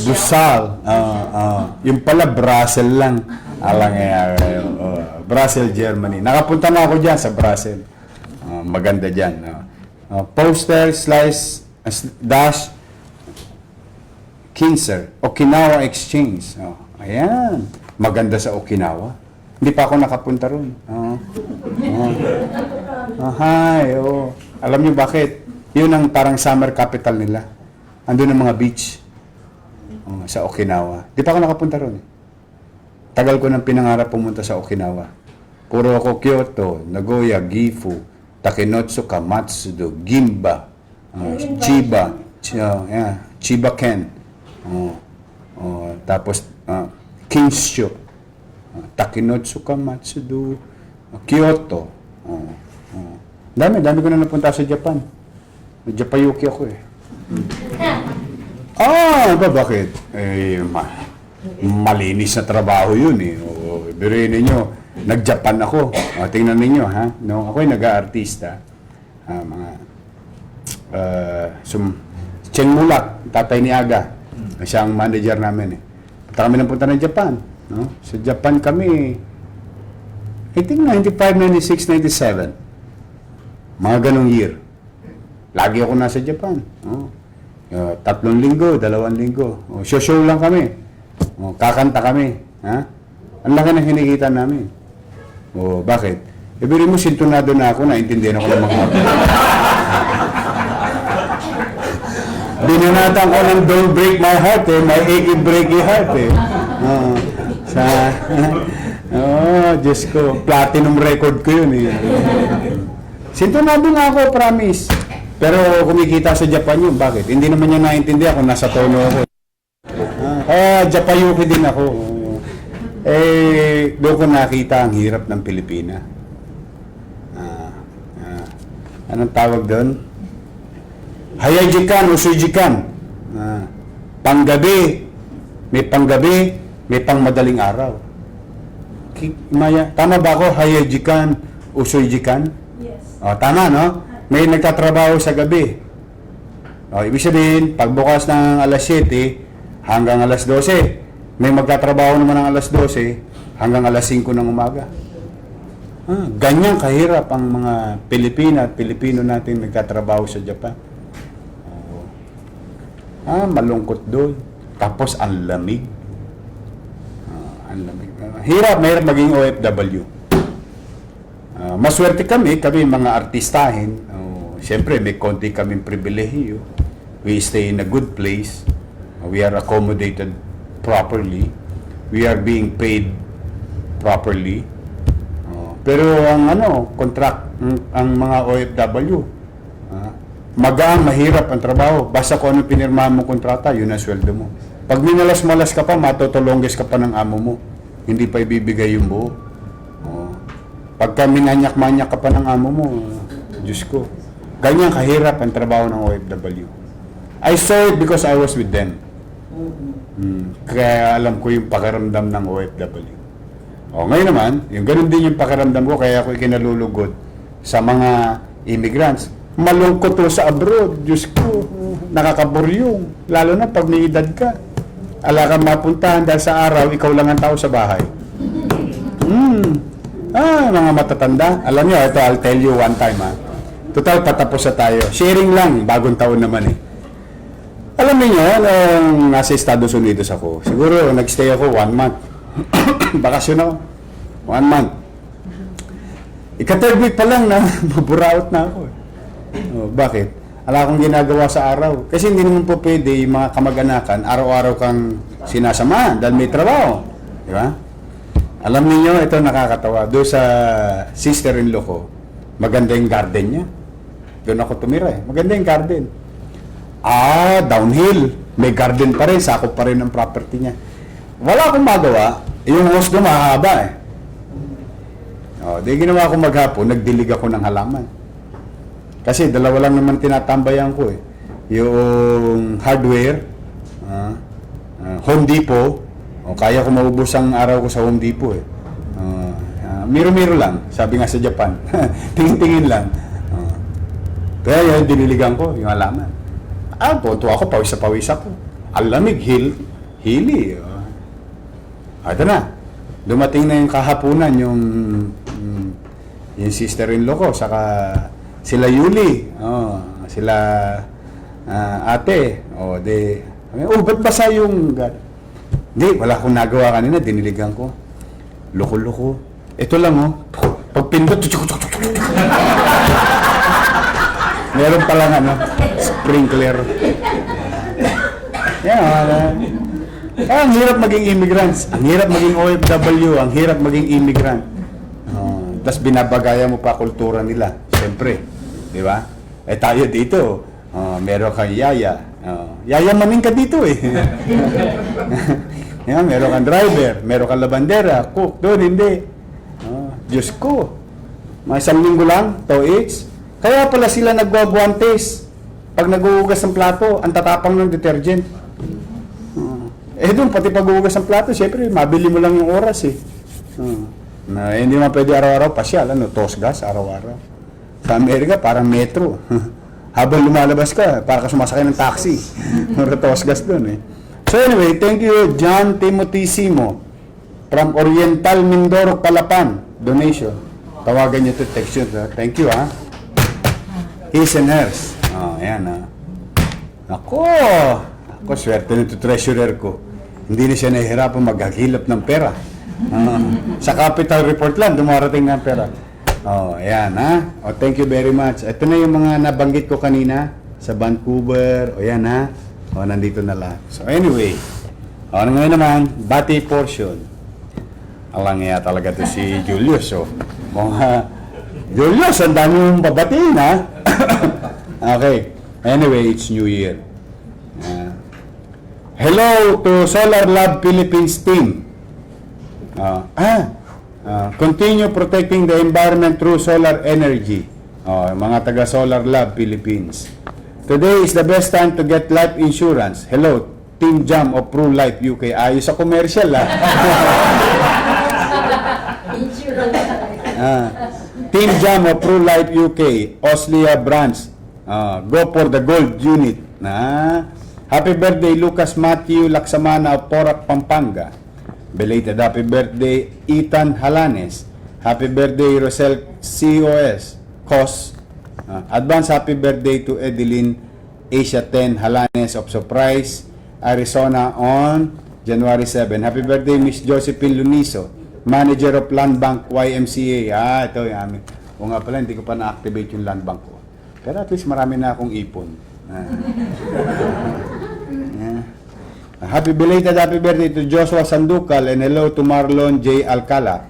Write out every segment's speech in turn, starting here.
Dusal. Yung pala, Brussels lang. Brussels, Germany. Nakapunta na ako dyan sa Brussels. Maganda dyan. Postal slice dash Kinser. Okinawa Exchange. Ayan. Maganda sa Okinawa. Hindi pa ako nakapunta ron. Hi. Alam niyo bakit? Yun ang parang summer capital nila. Andun ang mga beach. Sa Okinawa. Di pa ako nakapunta ron. Tagal ko nang pinangarap pumunta sa Okinawa. Puro ako Kyoto, Nagoya, Gifu, Takenotsuka, Matsudo, Gimba, Chiba, Chiba-ken. Tapos Kinsho, Takenotsuka, Matsudo, Kyoto. Dami ko na napunta sa Japan. Japayuki ako eh. Bakit? Malinis na trabaho yun eh. Biruin ninyo, nag-Japan ako. Tingnan ninyo ha. No, ako'y nag-aartista. Cheng Mulak, tatay ni Aga. Siya ang manager namin eh. Punta kami ng punta ng Japan. No? Sa Japan kami, I think 95, 96, 97. Mga ganong year. Lagi ako nasa Japan. 3 linggo, 2 linggo. Show lang kami. Kakanta kami. Ha? Ang laki ng hinikita namin. Bakit? Ibig mo, sintonado na ako, naintindihan ako ng mga binanatan ko ng Don't Break My Heart eh. My achy breaky heart eh. Diyos ko. Platinum record ko yun eh. Sintonado nga ako, promise. Pero kumikita sa Japan yun. Bakit? Hindi naman niya naintindihan kung nasa tono ako. Japayuki din ako. Doon ko nakita ang hirap ng Pilipina. Anong tawag doon? Hayajikan, usujikan. Panggabi. May panggabi, may pangmadaling araw. Tama ba ako? Hayajikan, usujikan? Yes. Tama, no? May nagtatrabaho sa gabi. Ibig sabihin, pagbukas ng alas 7 hanggang alas 12, may magtatrabaho naman ng alas 12 hanggang alas 5 ng umaga. Ganyan kahirap ang mga Pilipina at Pilipino natin nagtatrabaho sa Japan. Malungkot doon. Tapos ang lamig. Ang lamig. Mahirap maging OFW. Maswerte kami mga artistahin. Siyempre, may konti kaming pribilehiyo. We stay in a good place. We are accommodated properly. We are being paid properly. Pero ang contract, ang mga OFW, magaan, mahirap ang trabaho. Basta kung ano pinirmahan mo kontrata, yun ang sweldo mo. Pag minalas-malas ka pa, matutulongges ka pa ng amo mo. Hindi pa ibibigay yung buo. Pagka minanyak-manyak ka pa ng amo mo, Diyos ko. Ganyan kahirap ang trabaho ng OFW. I saw it because I was with them. Kaya alam ko yung pakiramdam ng OFW. Ngayon naman, yung ganun din yung pakiramdam ko, kaya ako ikinalulugod sa mga immigrants. Malungkot to sa abroad, Diyos ko, nakakaburyong. Lalo na pag may edad ka. Ala kang mapuntahan dahil sa araw, ikaw lang ang tao sa bahay. Mga matatanda. Alam niyo, ito, I'll tell you one time Total, patapos na tayo. Sharing lang, bagong taon naman eh. Alam niyo, nung nasa Estados Unidos ako, siguro nagstay ako 1 month. Bakasyon ako. 1 month. Ika-third week pa lang na maburaot na ako. Bakit? Wala akong ginagawa sa araw. Kasi hindi naman po pwede yung mga kamag-anakan, araw-araw kang sinasamahan dahil may trabaho. Di ba? Alam niyo, ito nakakatawa. Doon sa sister-in-law ko, maganda yung garden niya. Doon ako tumira eh. Maganda yung garden. Downhill. May garden pa rin, sakop pa rin ang property niya. Wala akong magawa. Yung host doon mahaba eh. Di ginawa ko maghapon, nagdilig ako ng halaman. Kasi dalawa lang naman tinatambayan ko eh. Yung hardware, Home Depot, kaya ko maubos ang araw ko sa Home Depot eh. Miro-miro lang, sabi nga sa Japan. Tingin-tingin lang. Kaya yun, diniligan ko yung halaman. Tuwa ako, pawis ako. Alamig, hili. Ito na. Dumating na yung kahapunan, yung sister-in-law ko, saka sila Yuli, sila ate, ba't basa yung hindi, wala akong nagawa kanina, diniligan ko. Loko-loko. Ito lang, pag pindot, meron palang sprinkler. Ang hirap maging immigrants, ang hirap maging OFW, ang hirap maging immigrant. Tapos binabagaya mo pa kultura nila, siyempre, di ba? Tayo dito, meron kang yaya. Yayamanin ka dito eh. Meron kang driver, meron kang labandera, cook, doon hindi. Diyos ko, mga 1 linggo lang, 2 Kaya pala sila nagwagwantes. Pag nag-uugas ng plato, ang tatapang ng detergent. Doon, pati pag-uugas ng plato, siyempre, mabili mo lang yung oras eh. Hindi mo pwede araw-araw pasyal, tosgas, araw-araw. Sa Amerika, parang metro. Habang lumalabas ka, para ka sumasakay ng taxi. Tosgas doon eh. So anyway, thank you, John Timothy Simo, from Oriental Mindoro, Calapan. Donation. Tawagan niyo to, text yun. Thank you, His and hers. Ayan, Ako, swerte nito treasurer ko. Hindi na siya nahihirapan maghagilap ng pera. Sa capital report lang, dumarating ng pera. Ayan, thank you very much. Ito na yung mga nabanggit ko kanina sa Vancouver. Ayan, nandito na lahat. So, anyway. Ngayon naman, bati portion. Alang nga talaga to si Julius, Julius, ang dami mong babatiin, Okay. Anyway, it's New Year. Hello to Solar Lab Philippines team. Continue protecting the environment through solar energy. Mga taga Solar Lab Philippines. Today is the best time to get life insurance. Hello, Team Jam of Pro Life UK. Ayos sa commercial, Team Jam of Pro Life UK, Oslia branch. Go for the gold unit. Happy birthday, Lucas Matthew Laksamana of Porac, Pampanga. Belated happy birthday, Ethan Halanes. Happy birthday, Rosel Cos. Advance happy birthday to Edeline Asia 10 Halanes of Surprise, Arizona on January 7. Happy birthday, Miss Josephine Luniso, Manager of Land Bank YMCA. Ito yung amin. O nga pala, hindi ko pa na-activate yung land bank ko. Pero at least marami na akong ipon. Happy belated happy birthday to Joshua Sanducal and hello to Marlon J. Alcala.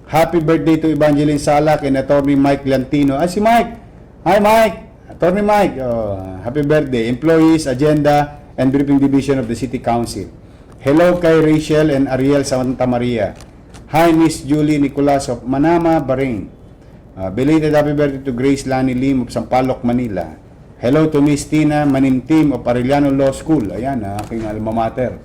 Happy birthday to Evangeline Salak and Attorney Mike Lantino. Si Mike! Hi Mike! Attorney Mike! Happy birthday. Employees, Agenda, and Briefing Division of the City Council. Hello kay Rachel and Ariel Santa Maria. Hi Miss Julie Nicolas of Manama, Bahrain. Belated happy birthday to Grace Lani Lim of Sampaloc, Manila. Hello to Miss Tina Manintim of Arellano Law School. Ayan, aking alma mater.